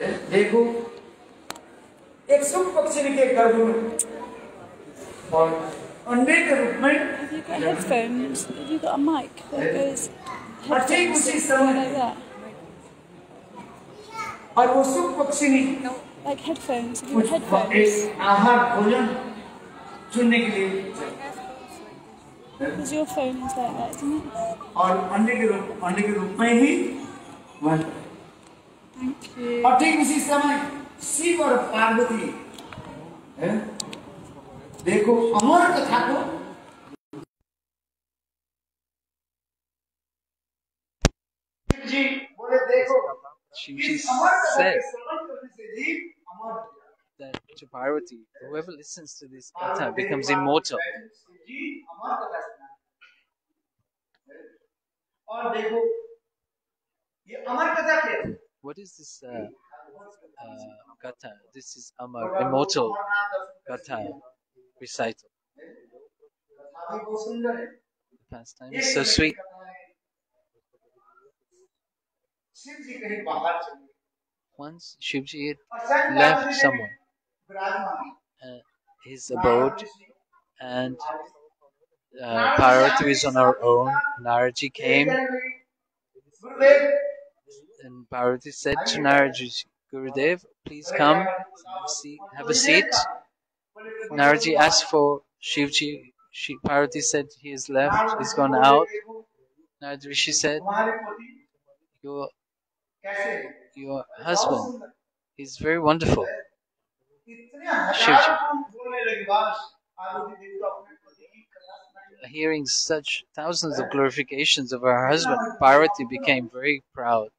देखो एक सुख पक्षी के गर्भ में और अंडे के रूप में Have you got headphones? Have you got a mic that goes और ठीक headphones उसी that go like समय that? और वो सुख पक्षी Like headphones? Have you got कुछ headphones? एक आहार भोजन चुनने के लिए Because your phone is like that, isn't it? और अंडे के रूप में ही बन Thank you. और ठीक उसी समय शिव और पार्वती देखो अमर कथा को जी बोले देखो She said that to Parvati, whoever listens to this katha becomes immortal. और देखो ये अमर कथा क्या है? What is this katha? This is Amar, immortal katha recital. The pastime is so sweet. Once Shivji had left somewhere, his abode, and Parvati was on her own. Naraji came, and Parvati said to Naraji, Gurudev, please come, have a seat. Naraji asked for Shivji. Parvati said he has left, he's gone out. Narad Rishi said, your husband is very wonderful. Shivji. Hearing such thousands of glorifications of her husband, Parvati became very proud.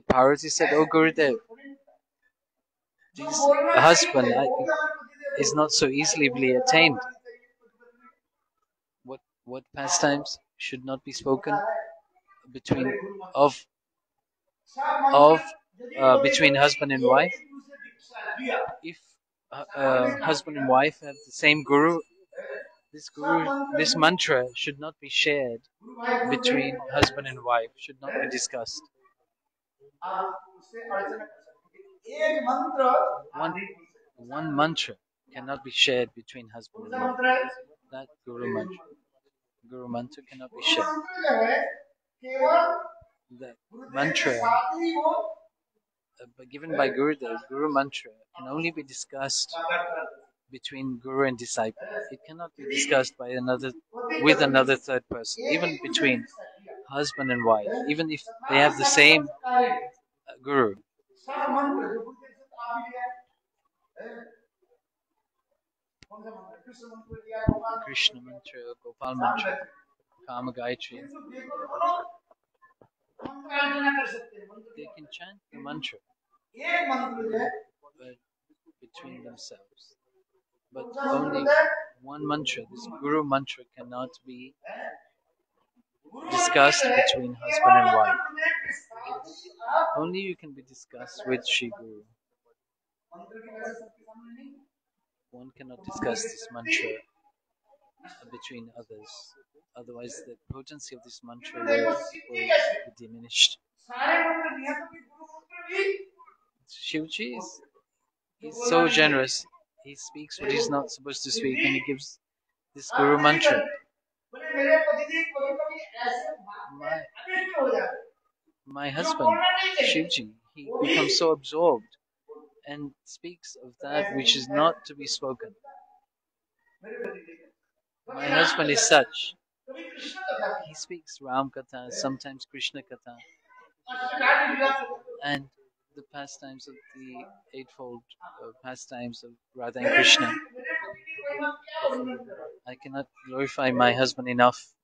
Parvati said, oh Gurudev, this husband is not so easily attained. What pastimes should not be spoken between husband and wife? If husband and wife have the same guru, this mantra should not be shared between husband and wife, should not be discussed. One mantra cannot be shared between husband and wife. That guru mantra cannot be shared. The mantra given by Gurudev, guru mantra, can only be discussed between guru and disciple. It cannot be discussed by with another third person, even between husband and wife, even if they have the same guru. Krishna mantra, Gopal mantra, Kama Gayatri. They can chant the mantra between themselves. But only one mantra, this guru mantra, cannot be discussed between husband and wife. Only you can be discussed with Shri Guru. One cannot discuss this mantra between others. Otherwise, the potency of this mantra will be diminished. Shivji is so generous. He speaks what he's not supposed to speak, and he gives this guru mantra. My husband, Shivji, he becomes so absorbed and speaks of that which is not to be spoken. My husband is such. He speaks Ram Katha, sometimes Krishna Katha, and the pastimes of the eightfold pastimes of Radha and Krishna. I cannot glorify my husband enough.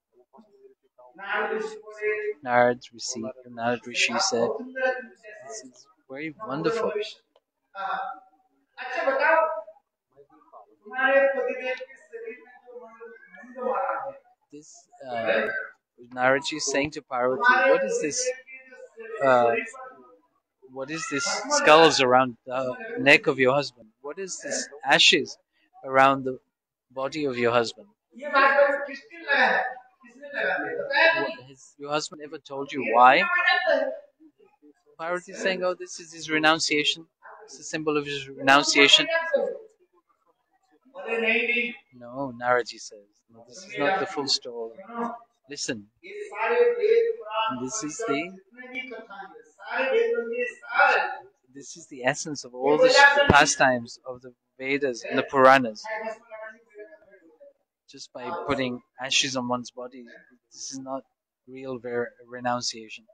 Narad Rishi said, this is very wonderful. This Naraji is saying to Parvati, what is this skulls around the neck of your husband? What is this ashes around the body of your husband? Has your husband ever told you why? Parvati is saying, oh, this is his renunciation. It's a symbol of his renunciation. No, Naraji says, no, this is not the full story. Listen, and this is the essence of all the pastimes of the Vedas and the Puranas. Just by putting ashes on one's body, this is not real renunciation.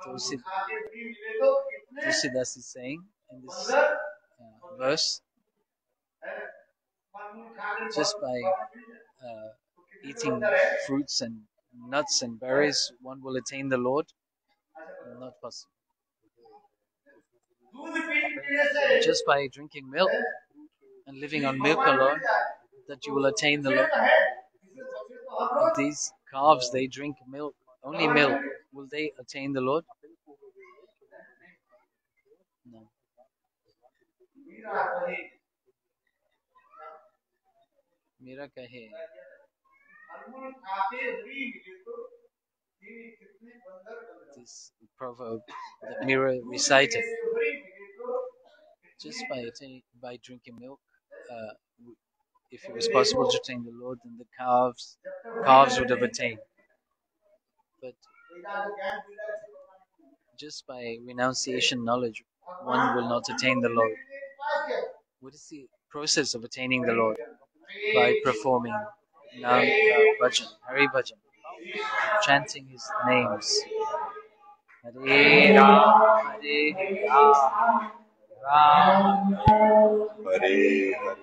Tulsidas is saying in this verse, just by eating fruits and nuts and berries, one will attain the Lord. Not possible. Just by drinking milk and living on milk alone, that you will attain the Lord. If these calves, they drink milk, only milk, will they attain the Lord? No. Mira kahe. This proverb that Mira recited. Just by drinking milk, if it was possible to attain the Lord, then the calves would have attained. But just by renunciation knowledge, one will not attain the Lord. What is the process of attaining the Lord? By performing bhajan, Hari bhajan, chanting His names. Hare Ram, Hare Ram, Ram Hare Hare.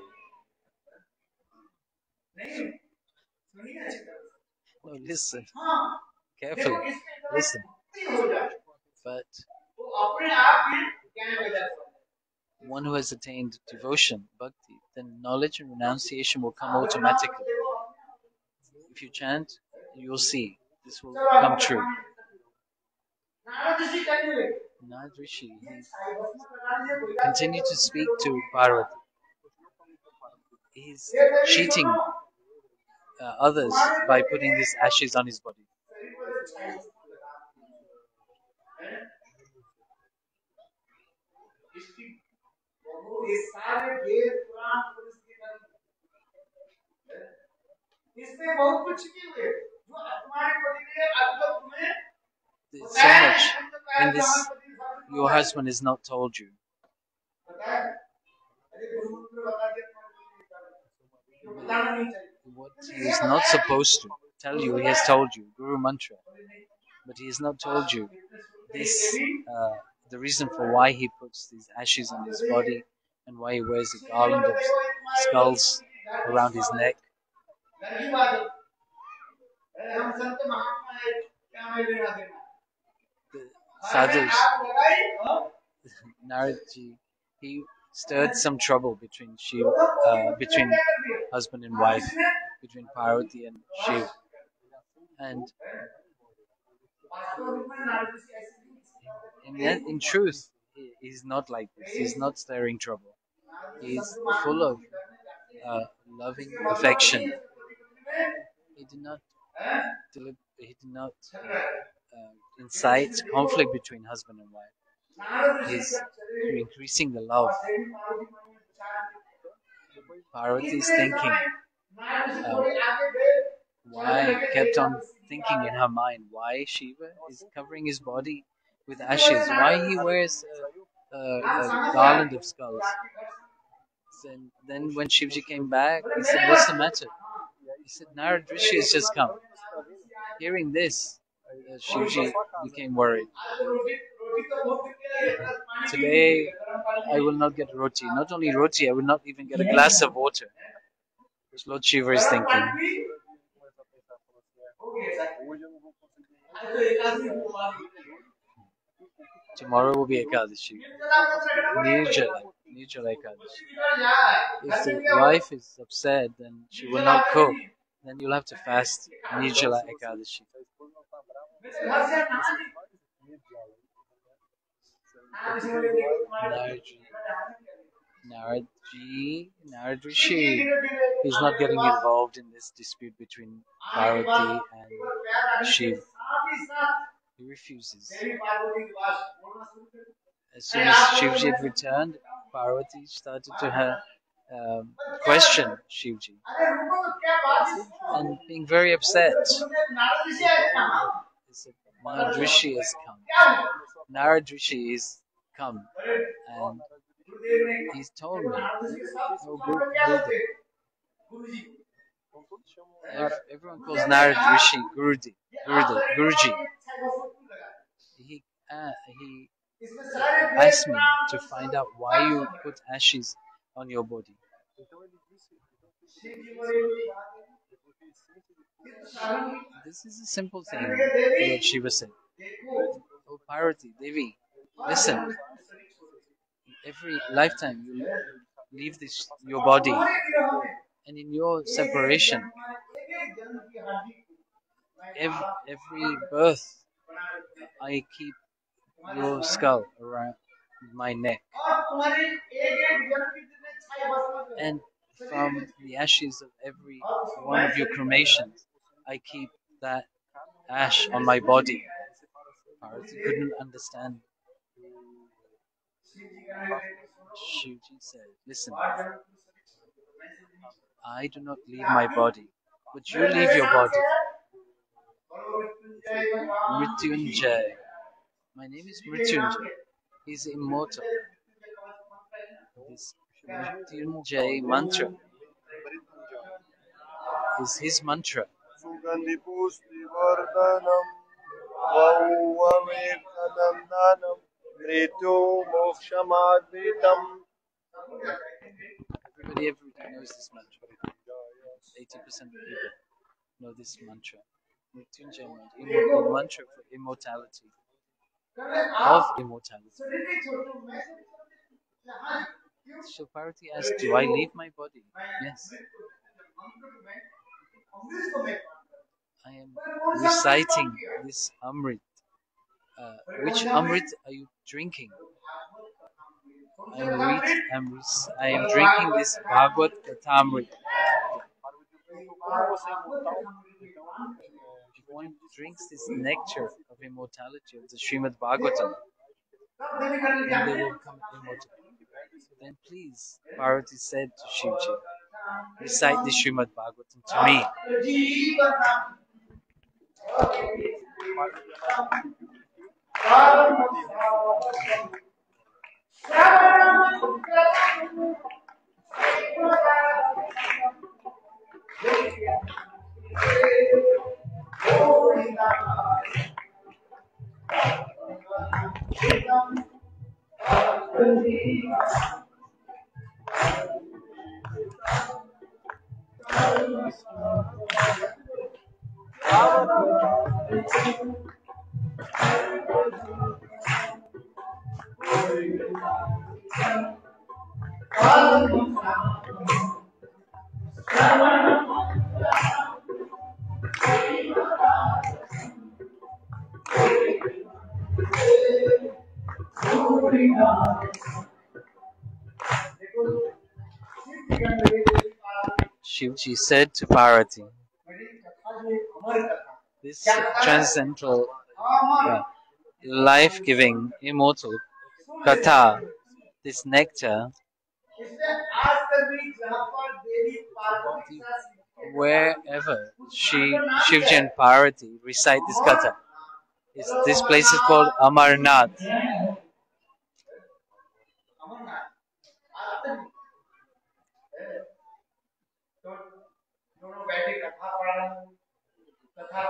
No, listen carefully. Listen. But one who has attained devotion, bhakti, then knowledge and renunciation will come automatically. If you chant, you will see this will come true. Narad Rishi, he continued to speak to Parvati. He's cheating others by putting these ashes on his body. There's so much in this your husband has not told you. What he is not supposed to tell you, he has told you, Guru Mantra. But he has not told you this, the reason for why he puts these ashes on his body and why he wears a garland of skulls around his neck. The sadhus, Naradji, he stirred some trouble between husband and wife, between Parvati and Shiv. And in truth, he's not like this. He's not stirring trouble. He's full of loving affection. He did not incite conflict between husband and wife. He's increasing the love. Parvati is thinking, why kept on thinking in her mind why Shiva is covering his body with ashes, why he wears a garland of skulls. And then when Shivji came back, he said, what's the matter? He said, Narad Rishi has just come. Hearing this, Shivji became worried. Today, I will not get roti. Not only roti, I will not even get a glass of water. Lord Shiva is thinking. Tomorrow will be Ekadashi. Nirjala Ekadashi. If the wife is upset, then she will not cook. Then you'll have to fast Nirjala Ekadashi. Narad Rishi is not getting involved in this dispute between Parvati and Shiv. He refuses. As soon as Shivji had returned, Parvati started to question Shivji and being very upset. He said, Narad Rishi has come. Narad Rishi is come and he's told me, oh, Gurudev. Everyone calls Narad Rishi Guruji. He asked me to find out why you put ashes on your body. This is a simple thing, Lord Shiva said. Oh Parvati, Devi, listen. Every lifetime you leave your body, and in your separation, every birth, I keep your skull around my neck. And from the ashes of every one of your cremations, I keep that ash on my body. Parvati couldn't understand. Shivji said, listen, I do not leave my body, but you leave your body. Mrityunjay. My name is Mrityunjay. He's immortal. This Mrityunjay mantra is his mantra. Everybody knows this mantra. 80% of people know this mantra. Mrityunjay mantra, mantra for immortality. Of immortality. So Parvati asked, do I leave my body? Yes. I am reciting this Amrit. Which Amrit are you drinking? I am drinking this Bhagavath-katha Amrit. If one drinks this nectar of immortality of the Srimad Bhagavatam, then they will become immortal. Then please, Parvati said to Shivji, recite the Srimad Bhagavatam to me. Shivji said to Parvati, this transcendental, life-giving, immortal katha, this nectar, wherever Shivji and Parvati recite this katha, this place is called Amarnath.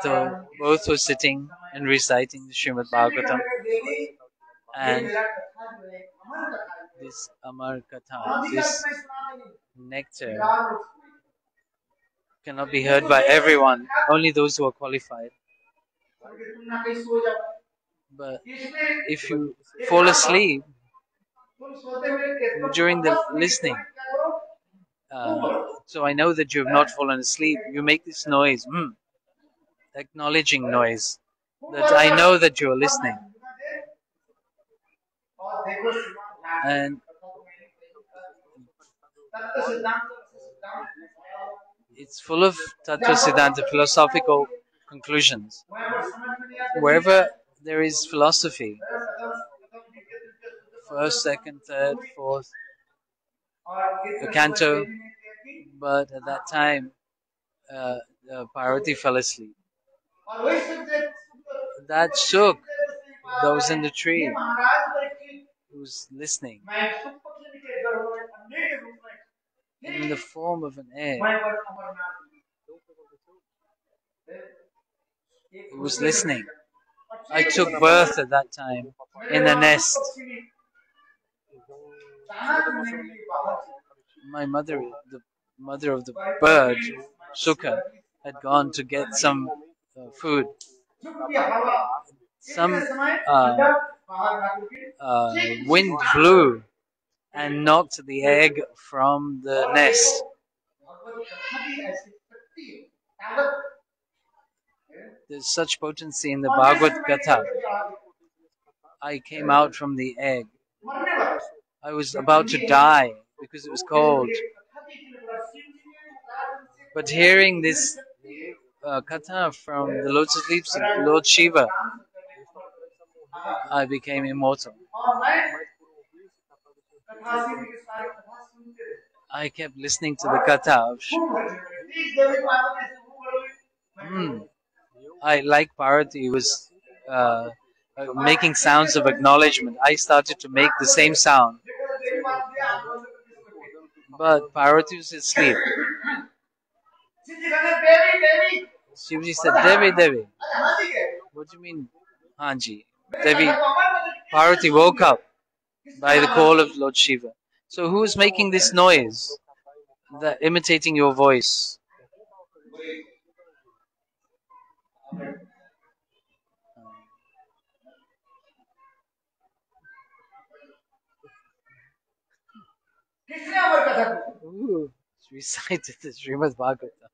So both were sitting and reciting the Srimad Bhagavatam, and this Amar Katha, this nectar, cannot be heard by everyone, only those who are qualified. But if you fall asleep during the listening, so I know that you have not fallen asleep, you make this noise, acknowledging noise, that I know that you are listening. And It's full of tattva-siddhanta, philosophical conclusions. Wherever there is philosophy, first, second, third, fourth, the canto, but at that time, Parvati fell asleep. That shook those in the tree who's listening. In the form of an egg, it was listening. I took birth at that time in a nest. My mother, the mother of the bird, Sukha, had gone to get some food. Some wind blew and knocked the egg from the nest. There's such potency in the Bhagavad-katha. I came out from the egg. I was about to die because it was cold. But hearing this katha from the lotus leaves of Lord Shiva, I became immortal. I kept listening to the katha of I, like Parvati, was making sounds of acknowledgement. I started to make the same sound. But Parvati was asleep. Shivji said, Devi, Devi. What do you mean, Hanji? Devi, Parvati woke up by the call of Lord Shiva. So who is making this noise, imitating your voice? Ooh, recited the Srimad Bhagavatam.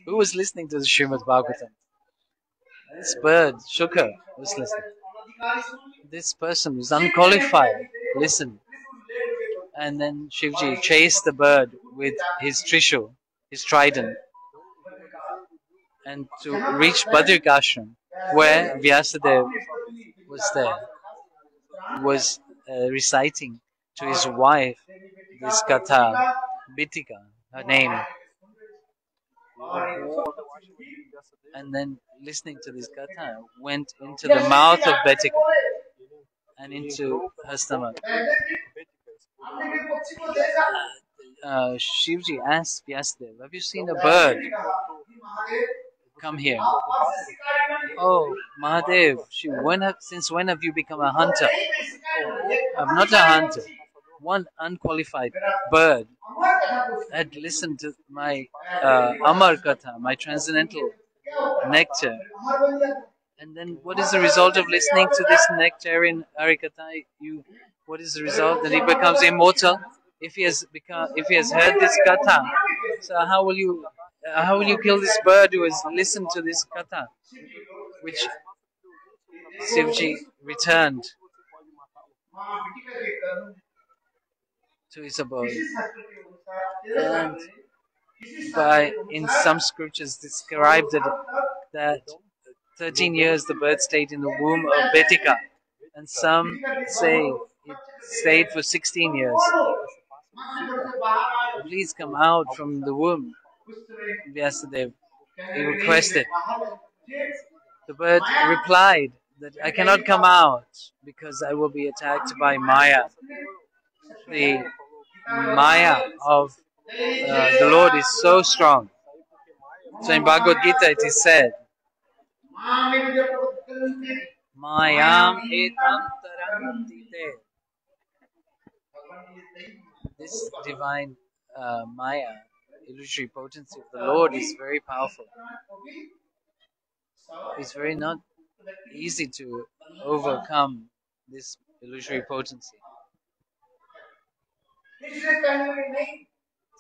Who was listening to the Srimad Bhagavatam? This bird, Sukha, was listening. This person was unqualified, listened. And then Shivji chased the bird with his trishul, his trident, and to reach Badrikashram, where Vyasadeva was there, was reciting to his wife this katha, Bitika, her name. And then listening to this katha went into the mouth of Bitika and into her stomach. Shivji asked Vyasadeva, have you seen a bird come here? Oh, Mahadev, since when have you become a hunter? I'm not a hunter. One unqualified bird had listened to my Amar Katha, my transcendental nectar. And then what is the result of listening to this nectarian Harikatha? What is the result? That he becomes immortal? If he has heard this katha, so how will you kill this bird who has listened to this katha? Which Shivji returned to his abode. And in some scriptures described that 13 years the bird stayed in the womb of Betika, and some say it stayed for 16 years. Please come out from the womb, Vyasadeva, he requested. The bird replied that I cannot come out because I will be attacked by Maya. The Maya of the Lord is so strong. So in Bhagavad-gita it is said, Mayam etam tarantite. This divine Maya, illusory potency of the Lord, is very powerful. It's very not easy to overcome this illusory potency.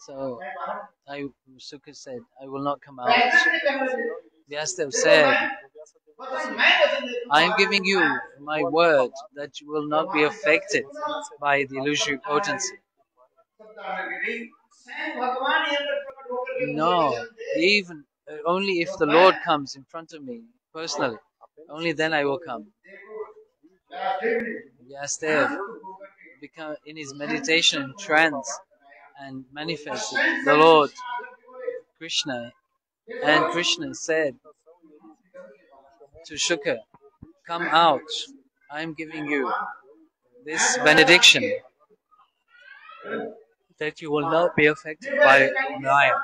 So Sukha said, I will not come out. Vyasadeva said, I am giving you my word that you will not be affected by the illusory potency. No, even only if the Lord comes in front of me personally, only then I will come. Vyasadeva become in his meditation trance and manifested the Lord Krishna, and Krishna said to Shuka, "Come out, I am giving you this benediction that you will not be affected by Maya."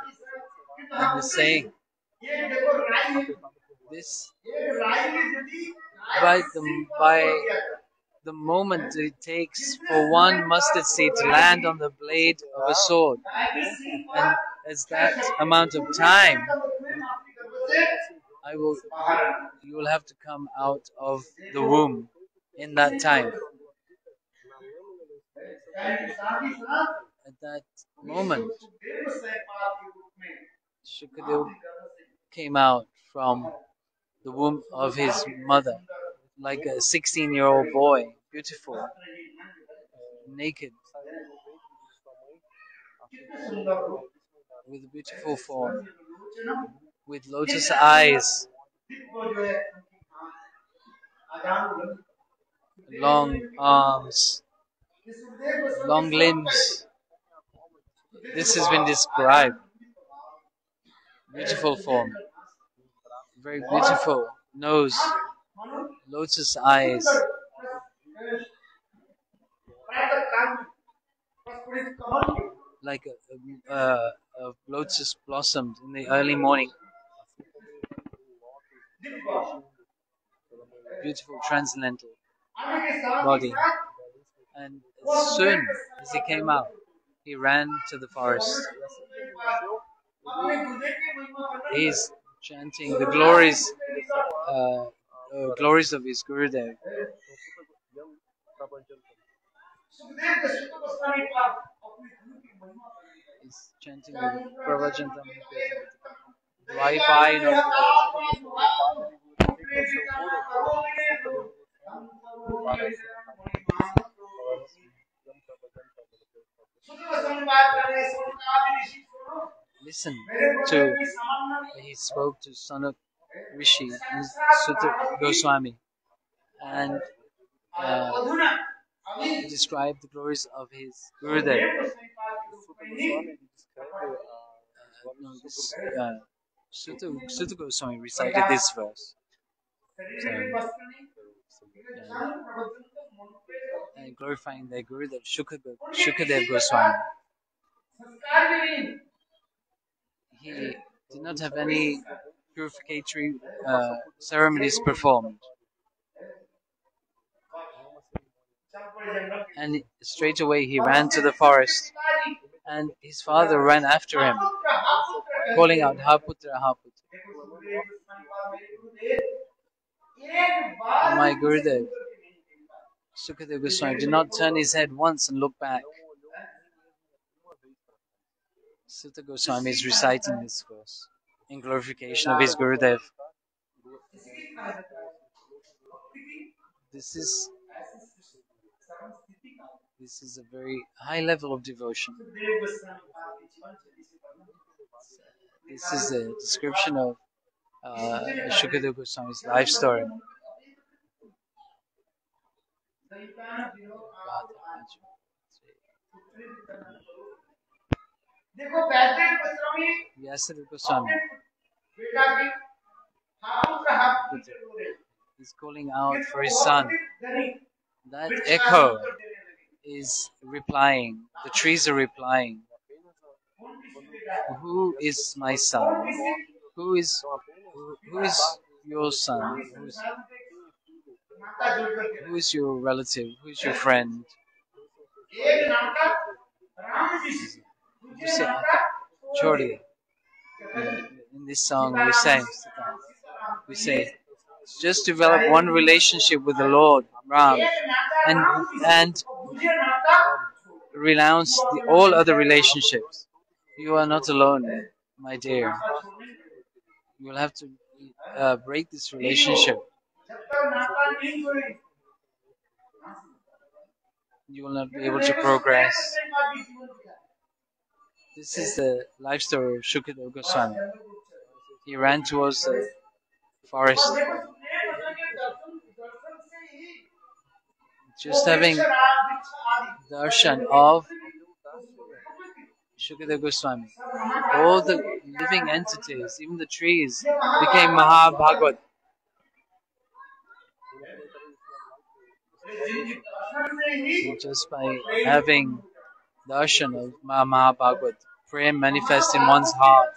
And he's saying this by the moment it takes for one mustard seed to land on the blade of a sword, and as that amount of time, you will have to come out of the womb in that time. At that moment, Shukadeva came out from the womb of his mother like a 16-year-old boy, beautiful, naked, with a beautiful form, with lotus eyes, long arms, long limbs. This has been described. Beautiful form, very beautiful nose, lotus eyes, like a lotus blossomed in the early morning. Beautiful transcendental body. And as soon as he came out, he ran to the forest. He's chanting the glories of his Gurudev. He's chanting the prema-katha. Listen to, he spoke to Sanat Rishi and Sutta Goswami, and he described the glories of his Gurudev. Sutta Goswami recited this verse. And glorifying their Gurudev, Shukadev Goswami. He did not have any purificatory ceremonies performed. And straight away he ran to the forest, and his father ran after him, calling out, "Ha putra, ha putra." And my Gurudev, Sukadeva Goswami, did not turn his head once and look back. Sutta Goswami is reciting this verse in glorification of his Gurudev. This is a very high level of devotion. This is a description of Shukadeva Goswami's life story. Vyasadeva Goswami is calling out for his son. That echo is replying. The trees are replying. Who is my son? Who is your son? Who is your relative? Who is your friend? You say, Chori. In this song we say, just develop one relationship with the Lord, Ram, and renounce all other relationships. You are not alone, my dear. You will have to break this relationship. you will not be able to progress. This is the life story of Shukadeva Goswami. He ran towards the forest. Just having darshan of Shukadeva Goswami, all the living entities, even the trees, became Mahabhagavat. Just by having darshan of Mahabhagavat, prayer manifests in one's heart.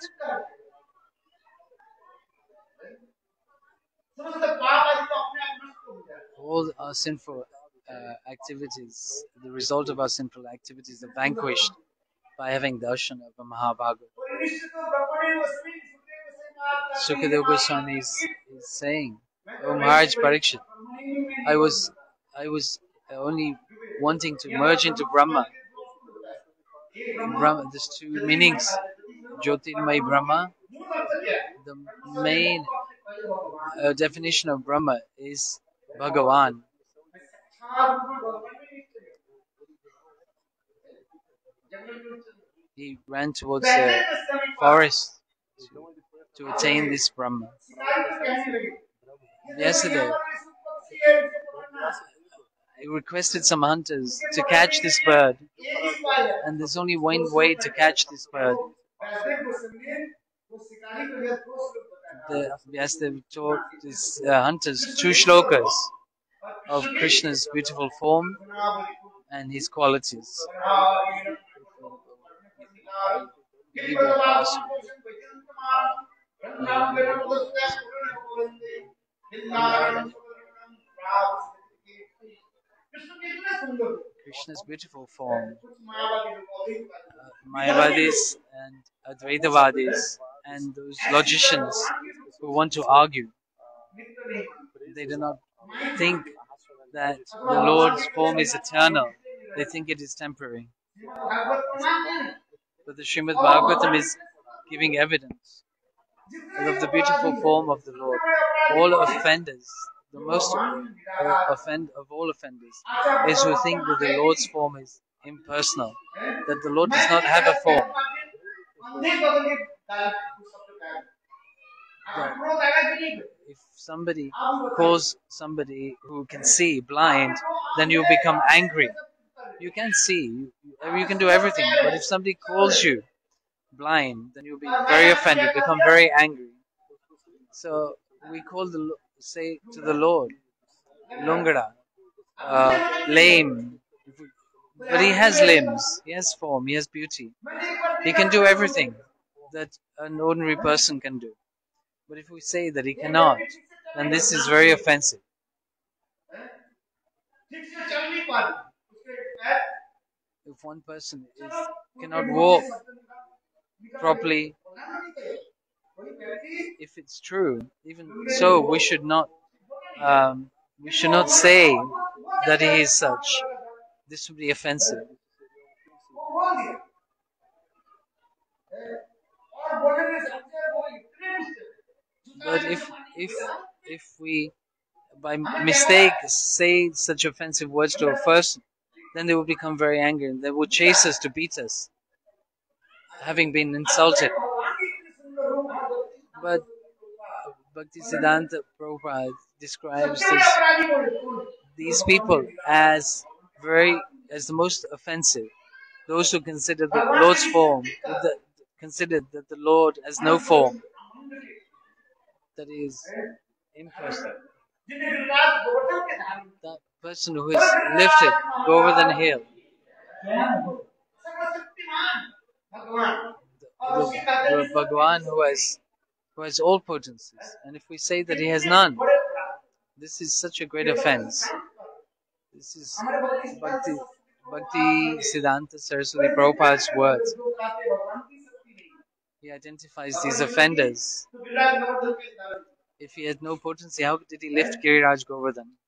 All our sinful activities, the result of our sinful activities are vanquished by having darshan of a Mahabhagavat. Sukadeva Goswami is saying, "Oh Maharaj Parikshit, I was only wanting to merge into Brahma. There's two meanings. Jyotirmay Brahma. The main definition of Brahma is Bhagavan. He ran towards the forest to attain this Brahma. Yesterday, I requested some hunters to catch this bird, and there's only one way to catch this bird. Vyasadeva taught these hunters two shlokas of Krishna's beautiful form and his qualities. Krishna's beautiful form. Mayavadis and Advaitavadis and those logicians who want to argue, they do not think that the Lord's form is eternal. They think it is temporary. But the Srimad Bhagavatam is giving evidence of the beautiful form of the Lord. All offenders, the most of all offenders, is who think that the Lord's form is impersonal, that the Lord does not have a form. That if somebody calls somebody who can see blind, then you become angry. You can see, you can do everything, but if somebody calls you blind, then you'll be very offended, become very angry. So we say to the Lord, Lungada, lame, but he has limbs, he has form, he has beauty. He can do everything that an ordinary person can do. But if we say that he cannot, then this is very offensive. If one person cannot walk properly, if it's true, even so, we should not say that he is such. This would be offensive. But if we by mistake say such offensive words to a person, then they will become very angry and they will chase us to beat us, having been insulted. But BhaktiSiddhanta Prabhupada describes these people as the most offensive. Those who consider the Lord's form, consider that the Lord has no form, that is impersonal. That person who is lifted, Govardhan hill, the Bhagavan who has all potencies, and if we say that he has none, this is such a great offense. This is BhaktiSiddhanta Saraswati Prabhupada's words. He identifies these offenders. If he had no potency, how did he lift Giriraj Govardhan?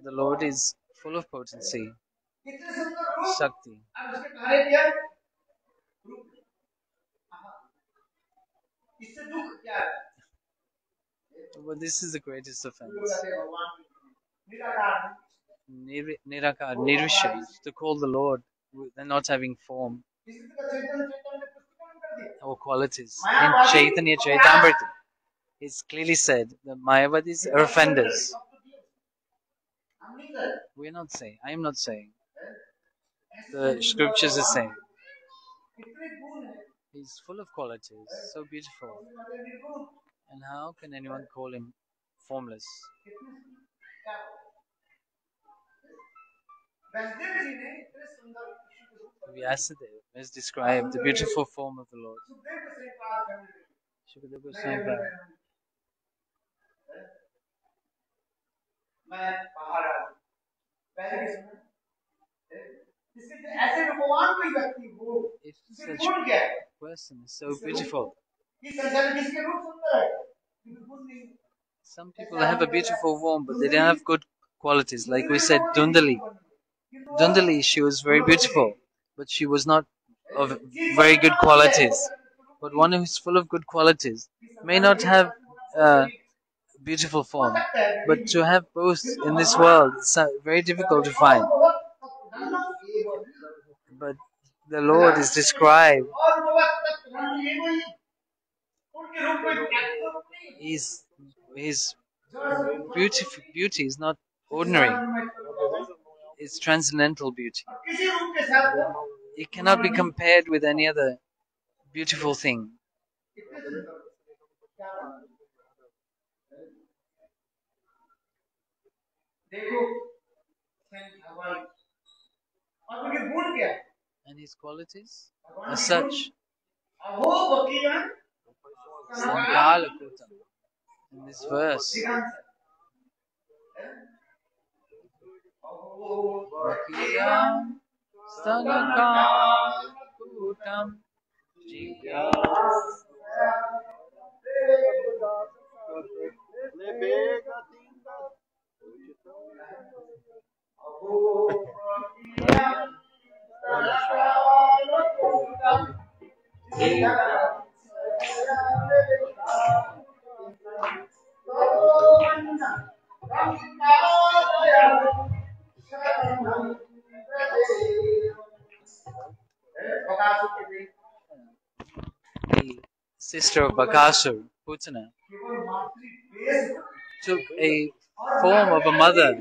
The Lord is full of potency, Shakti. But this is the greatest offense. Nirakar, Nirvishya, to call the Lord and not having form or qualities. In Chaitanya Chaitamrita, it's clearly said that Mayavadis are offenders. We're not saying, I am not saying. The scriptures are saying. He's full of qualities, so beautiful. And how can anyone call him formless? Vyasadeva has described the beautiful form of the Lord. Shukadeva Goswami if such person is so beautiful, some people have a beautiful form, but they don't have good qualities. Like we said, Dhunduli. Dhunduli, she was very beautiful, but she was not of very good qualities. But one who is full of good qualities may not have a beautiful form, but to have both in this world is very difficult to find. But the Lord is described. His beauty is not ordinary. It's transcendental beauty. It cannot be compared with any other beautiful thing. And his qualities are such. In this verse, the sister of Bakasur, Putana, took a form of a mother,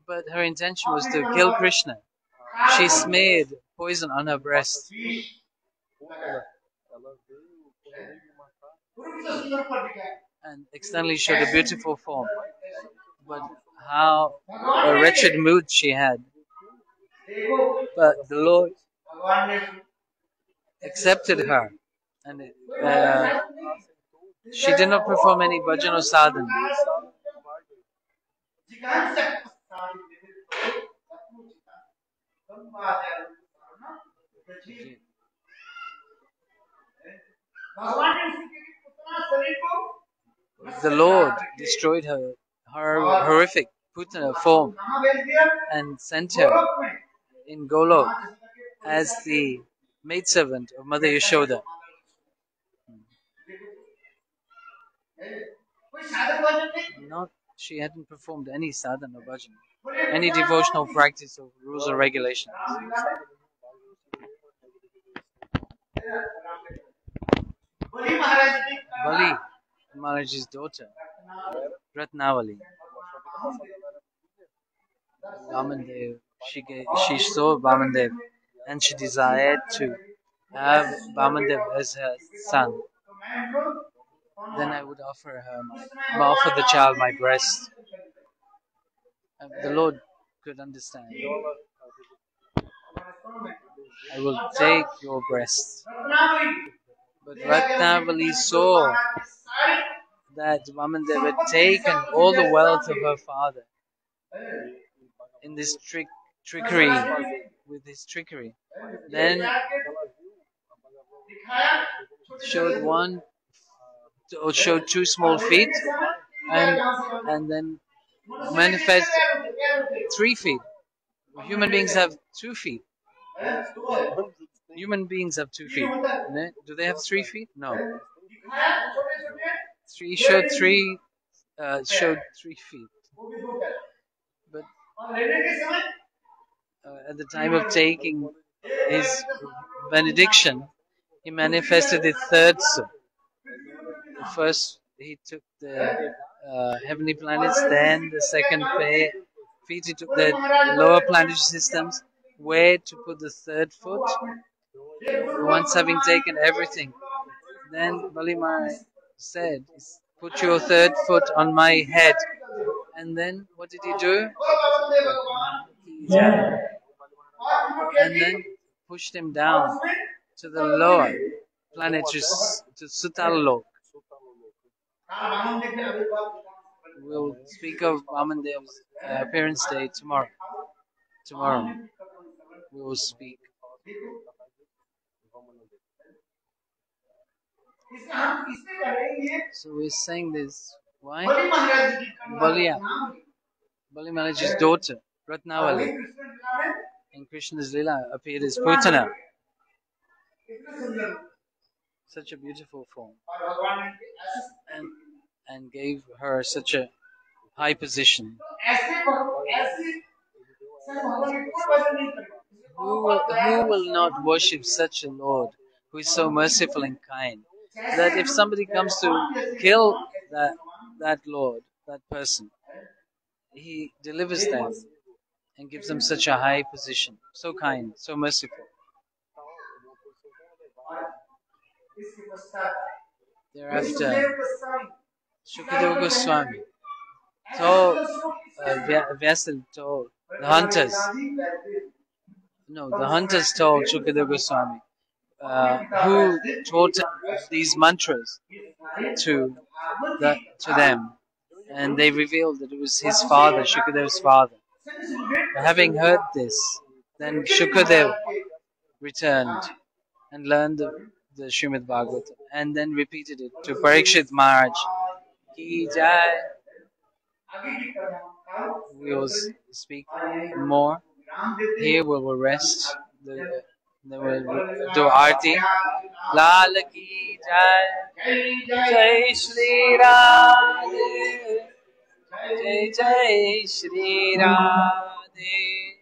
but her intention was to kill Krishna. She smeared poison on her breast. And externally showed a beautiful form. But how a wretched mood she had. But the Lord accepted her. And she did not perform any bhajan or sadhana. The Lord destroyed her horrific Putana form and sent her in Golok as the maidservant of Mother Yashoda. She hadn't performed any sadhana or bhajan, any devotional practice of rules or regulations. Bali, Maharaja's daughter, Ratnavali. Vamandev, she saw Vamandev and she desired to have Vamandev as her son. Then I would offer the child my breast. And the Lord could understand. I will take your breast. But Ratnavali saw that Vamandev had taken all the wealth of her father in this trickery, with his trickery. Then showed two small feet, and then manifest 3 feet. Human beings have 2 feet. Human beings have 2 feet. Do they have 3 feet? No. Showed 3 feet. But at the time of taking his benediction, he manifested the third soul. First, he took the heavenly planets, then the second feet, he took the lower planetary systems. Where to put the third foot? Once having taken everything, then Bali Maharaj said, "Put your third foot on my head." And then what did he do? And then pushed him down to the lower planetary, to Sutalok. We'll speak of Vamandev's appearance day tomorrow. Tomorrow we will speak. So we're saying this. Why? Bali Maharaj's daughter, Ratnavali, in Krishna's Lila appeared as Putana. Such a beautiful form. And gave her such a high position. Who will not worship such a Lord who is so merciful and kind, that if somebody comes to kill that Lord, that person, he delivers them and gives them such a high position, so kind, so merciful. Thereafter, Shukadeva Goswami told, Vyasa told the hunters. No, the hunters told Shukadeva Goswami, who taught these mantras to them, and they revealed that it was his father, Shukadeva's father. Having heard this, then Shukadeva returned and learned the Srimad Bhagavatam, and then repeated it to Parikshit Maharaj. Ki Jai. We will speak more. Here we will rest. Then we'll do Aarti. Lal ki Jai. Jai Shri Radhe. Jai Jai Shri Radhe.